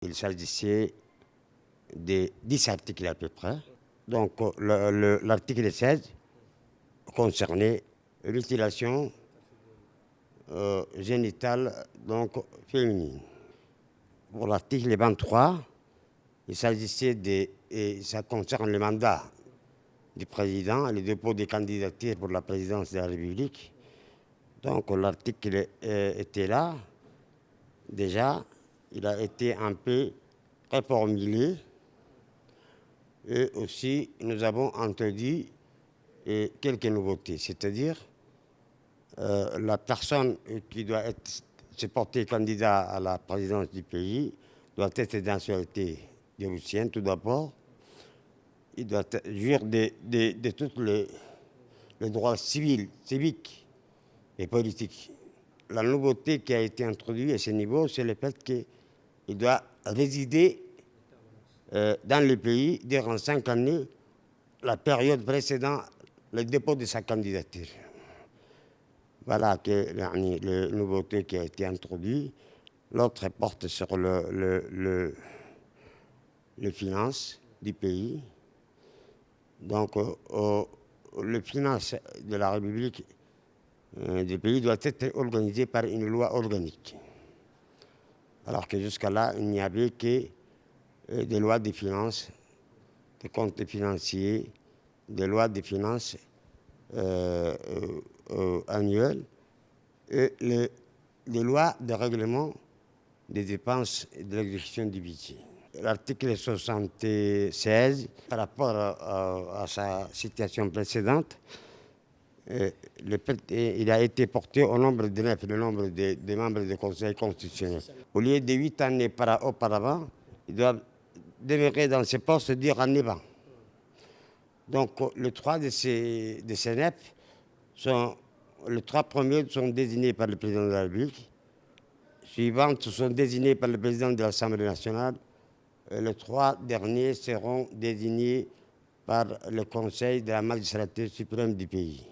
Il s'agissait de 10 articles à peu près. Donc l'article 16 concernait l'utilisation génitale donc, féminine. Pour l'article 23, il s'agissait et ça concerne le mandat du président et le dépôt des candidatures pour la présidence de la République. Donc l'article était là. Déjà, il a été un peu reformulé. Et aussi, nous avons introduit quelques nouveautés, c'est-à-dire la personne qui doit se porter candidat à la présidence du pays doit être de nationalité déroutienne tout d'abord. Il doit jouir de tous les droits civils, civiques et politiques. La nouveauté qui a été introduite à ce niveau, c'est le fait qu'il doit résider dans le pays durant 5 années, la période précédant le dépôt de sa candidature. Voilà la nouveauté qui a été introduite. L'autre porte sur les finances du pays. Donc, les finances de la République du pays doivent être organisées par une loi organique. Alors que jusqu'à là, il n'y avait que des lois de finances, des comptes financiers, des lois de finances annuelles et les lois de règlement des dépenses et de l'exécution du budget. L'article 76, par rapport à sa situation précédente, il a été porté au nombre de 9, le nombre des membres du Conseil constitutionnel. Au lieu de 8 années auparavant, ils doivent demeurer dans ce poste 10 années avant. Donc, les 3 de ces 9 les 3 premiers sont désignés par le président de la République. Suivantes sont désignés par le président de l'Assemblée nationale. Et les 3 derniers seront désignés par le Conseil de la magistrature suprême du pays.